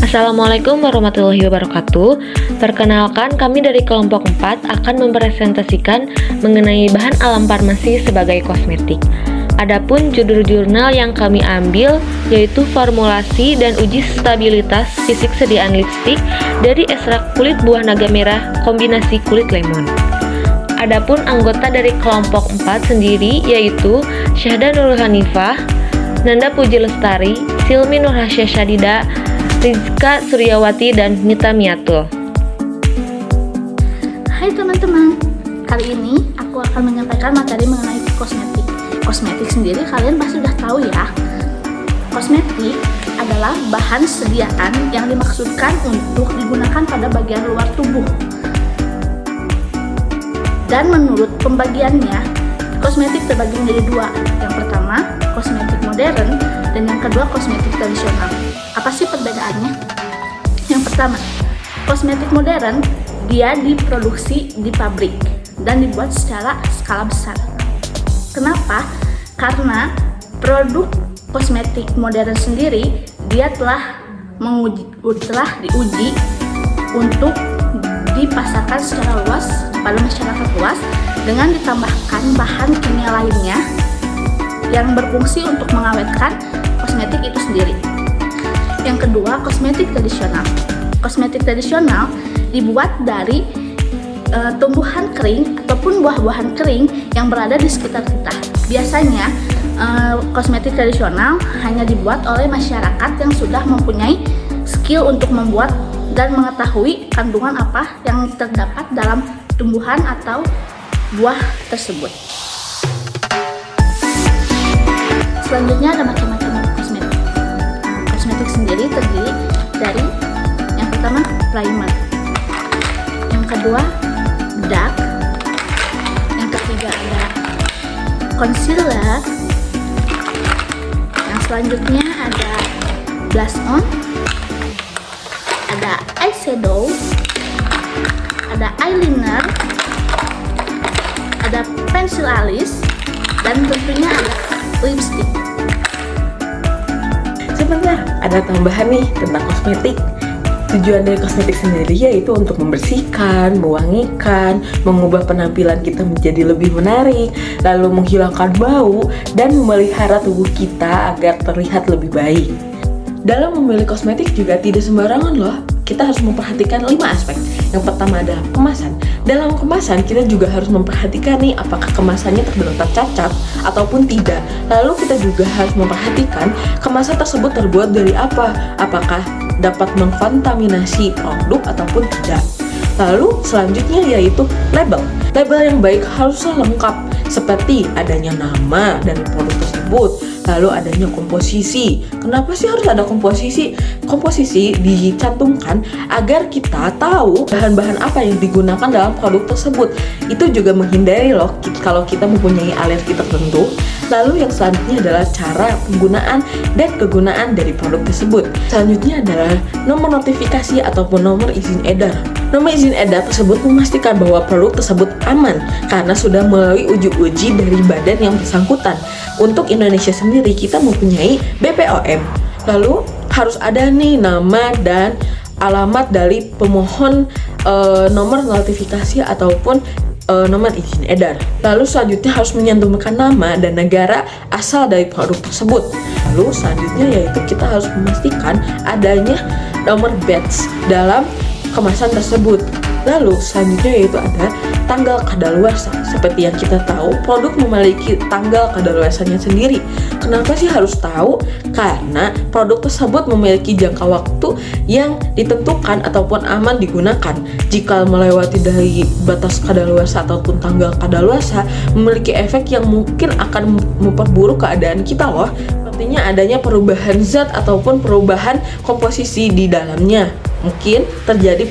Assalamualaikum warahmatullahi wabarakatuh. Perkenalkan, kami dari kelompok 4 akan mempresentasikan mengenai bahan alam farmasi sebagai kosmetik. Adapun judul jurnal yang kami ambil yaitu formulasi dan uji stabilitas fisik sediaan lipstik dari ekstrak kulit buah naga merah kombinasi kulit lemon. Adapun anggota dari kelompok 4 sendiri yaitu Syahda Nurul Hanifah, Nanda Puji Lestari, Silmi Nurhasya Syadida, Rizka Suryawati, dan Nita Miatul. Hai teman-teman, kali ini aku akan menyampaikan materi mengenai kosmetik. Kosmetik sendiri kalian pasti sudah tahu ya. Kosmetik adalah bahan sediaan yang dimaksudkan untuk digunakan pada bagian luar tubuh. Dan menurut pembagiannya, kosmetik terbagi menjadi dua. Yang pertama, kosmetik modern, dan yang kedua, kosmetik tradisional. Apa sih perbedaannya? Yang pertama, kosmetik modern, dia diproduksi di pabrik dan dibuat secara skala besar. Kenapa? Karena produk kosmetik modern sendiri, dia telah diuji untuk dipasarkan secara luas pada masyarakat luas dengan ditambahkan bahan kimia lainnya yang berfungsi untuk mengawetkan kosmetik itu sendiri. Yang kedua, kosmetik tradisional. Kosmetik tradisional dibuat dari tumbuhan kering ataupun buah-buahan kering yang berada di sekitar kita. Biasanya kosmetik tradisional hanya dibuat oleh masyarakat yang sudah mempunyai skill untuk membuat dan mengetahui kandungan apa yang terdapat dalam tumbuhan atau buah tersebut. Selanjutnya ada macam-macam kosmetik. Kosmetik sendiri terdiri dari yang pertama primer, yang kedua bedak, yang ketiga ada concealer, yang selanjutnya ada blush on, ada eyeshadow, ada eyeliner, ada pensil alis, dan tentunya ada lipstick. Sebentar, ada tambahan nih tentang kosmetik. Tujuan dari kosmetik sendiri yaitu untuk membersihkan, mewangikan, mengubah penampilan kita menjadi lebih menarik, lalu menghilangkan bau, dan memelihara tubuh kita agar terlihat lebih baik. Dalam memilih kosmetik juga tidak sembarangan loh. Kita harus memperhatikan 5 aspek. Yang pertama adalah kemasan. Dalam kemasan kita juga harus memperhatikan nih apakah kemasannya terdapat cacat ataupun tidak. Lalu kita juga harus memperhatikan kemasan tersebut terbuat dari apa. Apakah dapat mengkontaminasi produk ataupun tidak. Lalu selanjutnya yaitu label. Label yang baik haruslah lengkap seperti adanya nama dari produk tersebut, lalu adanya komposisi. Kenapa sih harus ada komposisi? Komposisi dicantumkan agar kita tahu bahan-bahan apa yang digunakan dalam produk tersebut. Itu juga menghindari loh kalau kita mempunyai alergi tertentu. Lalu yang selanjutnya adalah cara penggunaan dan kegunaan dari produk tersebut. Selanjutnya adalah nomor notifikasi ataupun nomor izin edar. Nomor izin edar tersebut memastikan bahwa produk tersebut aman karena sudah melalui uji dari badan yang bersangkutan. Untuk Indonesia sendiri kita mempunyai BPOM. Lalu harus ada nih nama dan alamat dari pemohon nomor notifikasi ataupun nomor izin edar. Lalu selanjutnya harus menyantumkan nama dan negara asal dari produk tersebut. Lalu selanjutnya yaitu kita harus memastikan adanya nomor batch dalam kemasan tersebut. Lalu selanjutnya yaitu ada tanggal kadaluarsa. Seperti yang kita tahu, produk memiliki tanggal kadaluarsanya sendiri. Kenapa sih harus tahu? Karena produk tersebut memiliki jangka waktu yang ditentukan ataupun aman digunakan. Jika melewati dari batas kadaluarsa ataupun tanggal kadaluarsa, memiliki efek yang mungkin akan memperburuk keadaan kita loh. Sepertinya adanya perubahan zat ataupun perubahan komposisi di dalamnya. Mungkin terjadi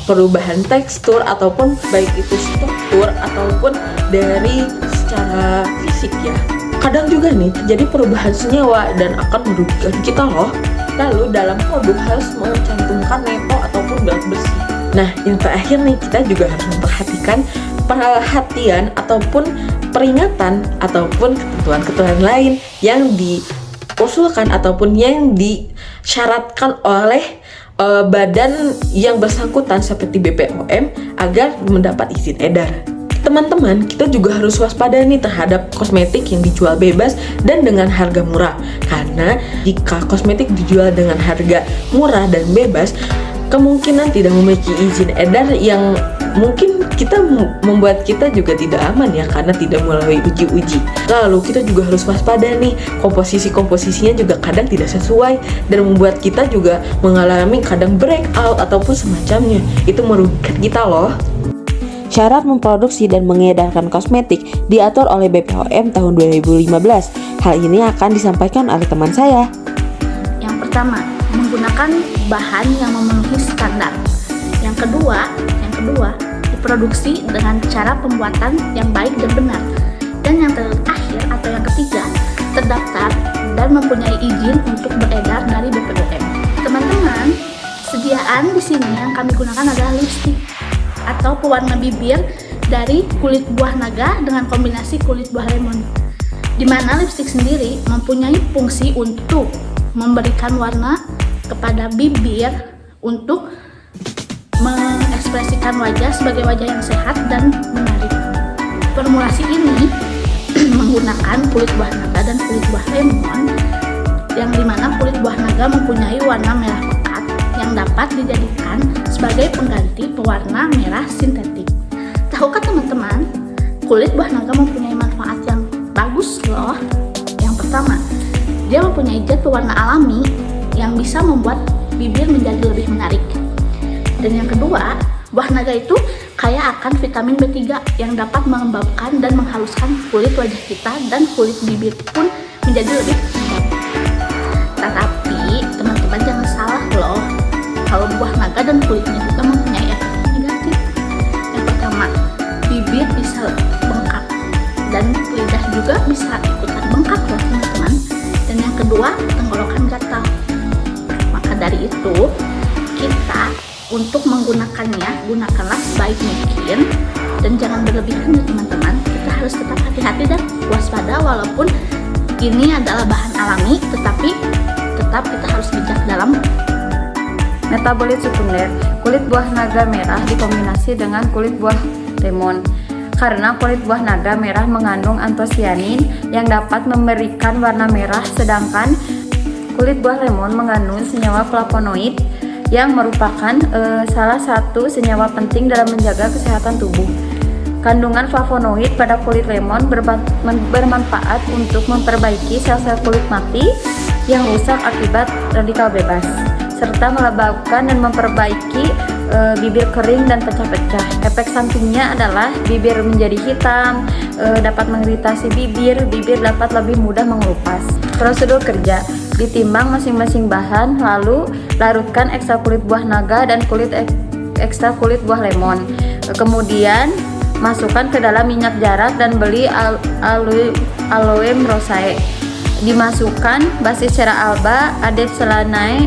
perubahan tekstur ataupun baik itu struktur ataupun dari secara fisik ya. Kadang juga nih terjadi perubahan senyawa dan akan merugikan kita loh. Lalu dalam produk harus mencantumkan neto ataupun berat bersih. Nah, yang terakhir nih kita juga harus memperhatikan perhatian ataupun peringatan ataupun ketentuan-ketentuan lain yang diusulkan ataupun yang disyaratkan oleh badan yang bersangkutan seperti BPOM agar mendapat izin edar. Teman-teman, kita juga harus waspada nih terhadap kosmetik yang dijual bebas dan dengan harga murah. Karena jika kosmetik dijual dengan harga murah dan bebas, kemungkinan tidak memiliki izin edar yang mungkin membuat kita juga tidak aman ya, karena tidak melalui uji-uji. Lalu kita juga harus waspada nih, komposisinya juga kadang tidak sesuai dan membuat kita juga mengalami kadang breakout ataupun semacamnya. Itu merugikan kita loh. Syarat memproduksi dan mengedarkan kosmetik diatur oleh BPOM tahun 2015. Hal ini akan disampaikan oleh teman saya. Yang pertama, menggunakan bahan yang memenuhi standar. Yang kedua, diproduksi dengan cara pembuatan yang baik dan benar. Dan yang terakhir atau yang ketiga, terdaftar dan mempunyai izin untuk beredar dari BPOM. Teman-teman, sediaan di sini yang kami gunakan adalah lipstik atau pewarna bibir dari kulit buah naga dengan kombinasi kulit buah lemon. Di mana lipstik sendiri mempunyai fungsi untuk memberikan warna kepada bibir untuk mengekspresikan wajah sebagai wajah yang sehat dan menarik. Formulasi ini menggunakan kulit buah naga dan kulit buah lemon, yang dimana kulit buah naga mempunyai warna merah pekat yang dapat dijadikan sebagai pengganti pewarna merah sintetik. Tahukah teman-teman, kulit buah naga mempunyai manfaat yang bagus loh. Yang pertama, dia mempunyai zat pewarna alami yang bisa membuat bibir menjadi lebih menarik. Dan yang kedua, buah naga itu kaya akan vitamin B3 yang dapat melembabkan dan menghaluskan kulit wajah kita, dan kulit bibir pun menjadi lebih lembab. Tetapi teman-teman jangan salah loh, kalau buah naga dan kulitnya juga mempunyai efek negatif. Yang pertama, bibir bisa bengkak dan lidah juga bisa ikutan bengkak loh teman-teman. Dan yang kedua, tenggorokan gatal. Maka dari itu, kita untuk menggunakannya, gunakanlah sebaik mungkin dan jangan berlebihan ya teman-teman. Kita harus tetap hati-hati dan waspada, walaupun ini adalah bahan alami, tetapi tetap kita harus bijak dalam metabolit sekunder. Kulit buah naga merah dikombinasi dengan kulit buah lemon. Karena kulit buah naga merah mengandung antosianin yang dapat memberikan warna merah, sedangkan kulit buah lemon mengandung senyawa flavonoid yang merupakan salah satu senyawa penting dalam menjaga kesehatan tubuh. Kandungan flavonoid pada kulit lemon bermanfaat untuk memperbaiki sel-sel kulit mati yang rusak akibat radikal bebas, serta melembabkan dan memperbaiki bibir kering dan pecah-pecah. Efek sampingnya adalah bibir menjadi hitam, dapat mengiritasi bibir dapat lebih mudah mengelupas. Prosedur kerja: ditimbang masing-masing bahan, lalu larutkan ekstrak kulit buah naga dan ekstrak kulit buah lemon. Kemudian masukkan ke dalam minyak jarak dan beli aloe rosae. Dimasukkan basi secara alba, adef selanae,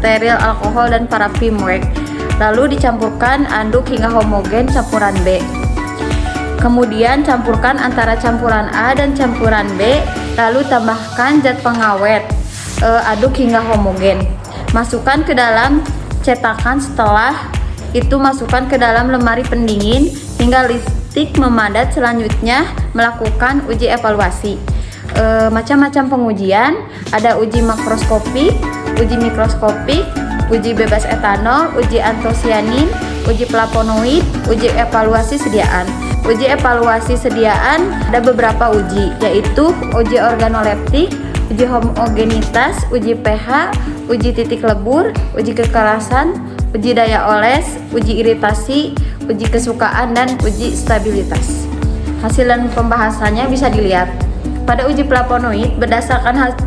steril alkohol dan parfum wax. Lalu dicampurkan, aduk hingga homogen campuran B. Kemudian campurkan antara campuran A dan campuran B, lalu tambahkan zat pengawet, aduk hingga homogen. Masukkan ke dalam cetakan, setelah itu masukkan ke dalam lemari pendingin hingga lipstik memadat. Selanjutnya melakukan uji evaluasi. Macam-macam pengujian, ada uji makroskopik, uji mikroskopik, uji bebas etanol, uji antosianin, uji flavonoid, uji evaluasi sediaan. Uji evaluasi sediaan ada beberapa uji, yaitu uji organoleptik, uji homogenitas, uji pH, uji titik lebur, uji kekerasan, uji daya oles, uji iritasi, uji kesukaan, dan uji stabilitas. Hasil dan pembahasannya bisa dilihat. Pada uji flavonoid, berdasarkan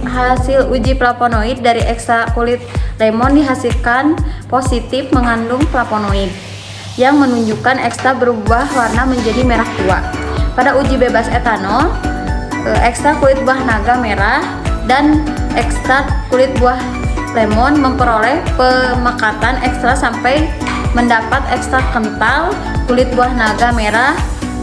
hasil uji flavonoid dari ekstrak kulit lemon dihasilkan positif mengandung flavonoid yang menunjukkan ekstrak berubah warna menjadi merah tua. Pada uji bebas etanol, ekstrak kulit buah naga merah dan ekstrak kulit buah lemon memperoleh pemekatan ekstra sampai mendapat ekstrak kental kulit buah naga merah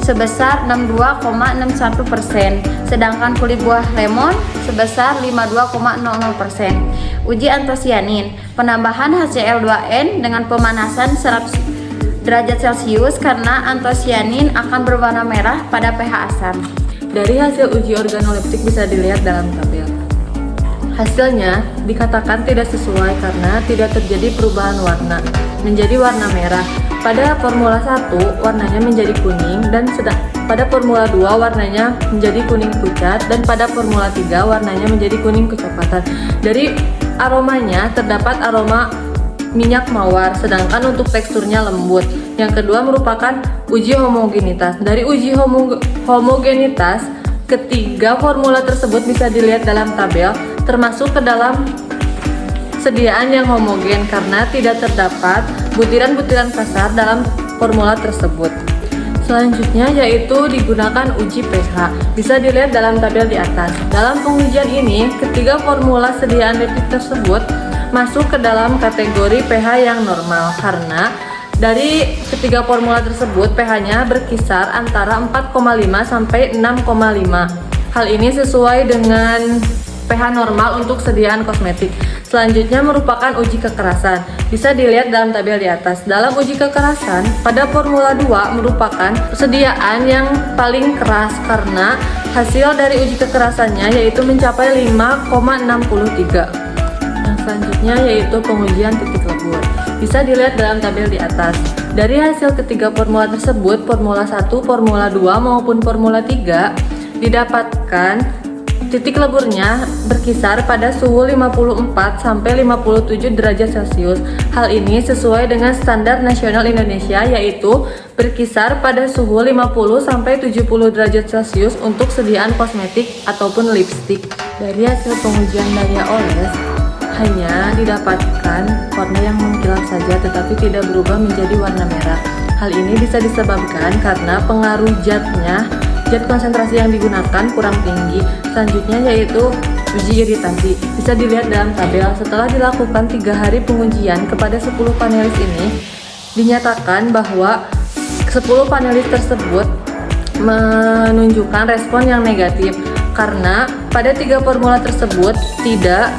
sebesar 62,61%, sedangkan kulit buah lemon sebesar 52,00%. Uji antosianin, penambahan HCl2N dengan pemanasan 100 derajat Celcius karena antosianin akan berwarna merah pada pH asam. Dari hasil uji organoleptik bisa dilihat dalam tabel. Hasilnya dikatakan tidak sesuai karena tidak terjadi perubahan warna menjadi warna merah. Pada formula 1 warnanya menjadi kuning dan pada formula 2 warnanya menjadi kuning pucat dan pada formula 3 warnanya menjadi kuning kecoklatan. Dari aromanya terdapat aroma minyak mawar, sedangkan untuk teksturnya lembut. Yang kedua merupakan uji homogenitas. Dari uji homogenitas, ketiga formula tersebut bisa dilihat dalam tabel, termasuk ke dalam sediaan yang homogen karena tidak terdapat butiran-butiran kasar dalam formula tersebut. Selanjutnya yaitu digunakan uji pH. Bisa dilihat dalam tabel di atas. Dalam pengujian ini, ketiga formula sediaan leptik tersebut masuk ke dalam kategori pH yang normal karena dari ketiga formula tersebut pH-nya berkisar antara 4,5 sampai 6,5. Hal ini sesuai dengan pH normal untuk sediaan kosmetik. Selanjutnya merupakan uji kekerasan. Bisa dilihat dalam tabel di atas. Dalam uji kekerasan, pada formula 2 merupakan sediaan yang paling keras karena hasil dari uji kekerasannya yaitu mencapai 5,63. Yang selanjutnya yaitu pengujian titik lebur. Bisa dilihat dalam tabel di atas. Dari hasil ketiga formula tersebut, formula 1, formula 2 maupun formula 3 didapatkan titik leburnya berkisar pada suhu 54 sampai 57 derajat Celcius. Hal ini sesuai dengan standar nasional Indonesia yaitu berkisar pada suhu 50 sampai 70 derajat Celcius untuk sediaan kosmetik ataupun lipstik. Dari hasil pengujian daya oles hanya didapatkan warna yang mengkilap saja tetapi tidak berubah menjadi warna merah. Hal ini bisa disebabkan karena pengaruh zat konsentrasi yang digunakan kurang tinggi. Selanjutnya yaitu uji iritasi. Bisa dilihat dalam tabel. Setelah dilakukan 3 hari pengujian kepada 10 panelis ini, dinyatakan bahwa 10 panelis tersebut menunjukkan respon yang negatif karena pada 3 formula tersebut tidak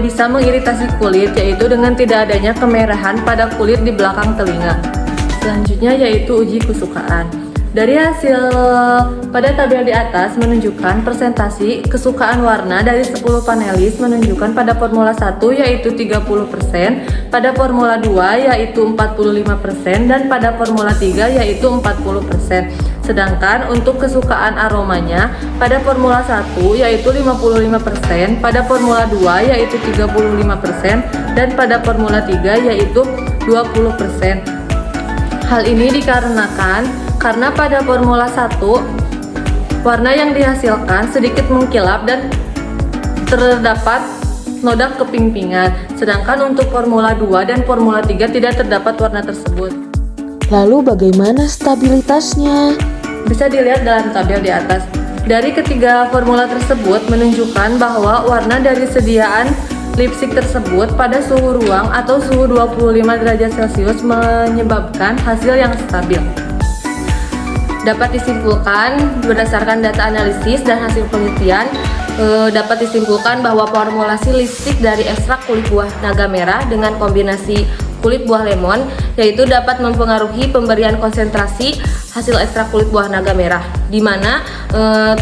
bisa mengiritasi kulit, yaitu dengan tidak adanya kemerahan pada kulit di belakang telinga. Selanjutnya yaitu uji kesukaan. Dari hasil pada tabel di atas menunjukkan presentasi kesukaan warna dari 10 panelis menunjukkan pada formula 1 yaitu 30%, pada formula 2 yaitu 45% dan pada formula 3 yaitu 40%. Sedangkan untuk kesukaan aromanya pada formula 1 yaitu 55%, pada formula 2 yaitu 35% dan pada formula 3 yaitu 20%. Hal ini dikarenakan karena pada formula 1 warna yang dihasilkan sedikit mengkilap dan terdapat noda keping-pingan, sedangkan untuk formula 2 dan formula 3 tidak terdapat warna tersebut. Lalu bagaimana stabilitasnya? Bisa dilihat dalam tabel di atas. Dari ketiga formula tersebut menunjukkan bahwa warna dari sediaan lipstik tersebut pada suhu ruang atau suhu 25 derajat Celcius menyebabkan hasil yang stabil. Dapat disimpulkan berdasarkan data analisis dan hasil penelitian, dapat disimpulkan bahwa formulasi lipstik dari ekstrak kulit buah naga merah dengan kombinasi kulit buah lemon yaitu dapat mempengaruhi pemberian konsentrasi hasil ekstrak kulit buah naga merah, di mana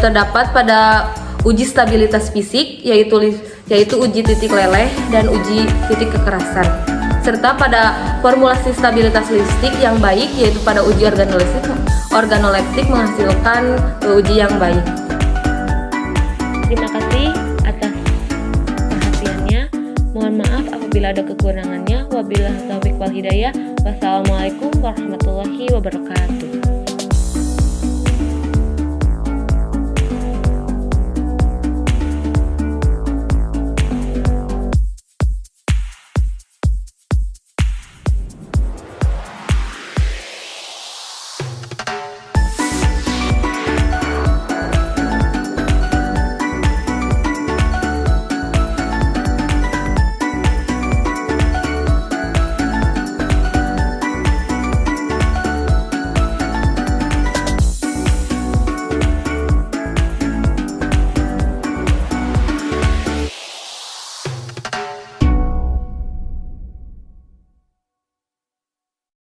terdapat pada uji stabilitas fisik yaitu uji titik leleh dan uji titik kekerasan, serta pada formulasi stabilitas lipstik yang baik yaitu pada uji organoleptik menghasilkan uji yang baik. Terima kasih atas perhatiannya. Mohon maaf apabila ada kekurangannya. Wabillahi taufiq wal hidayah. Wassalamualaikum warahmatullahi wabarakatuh.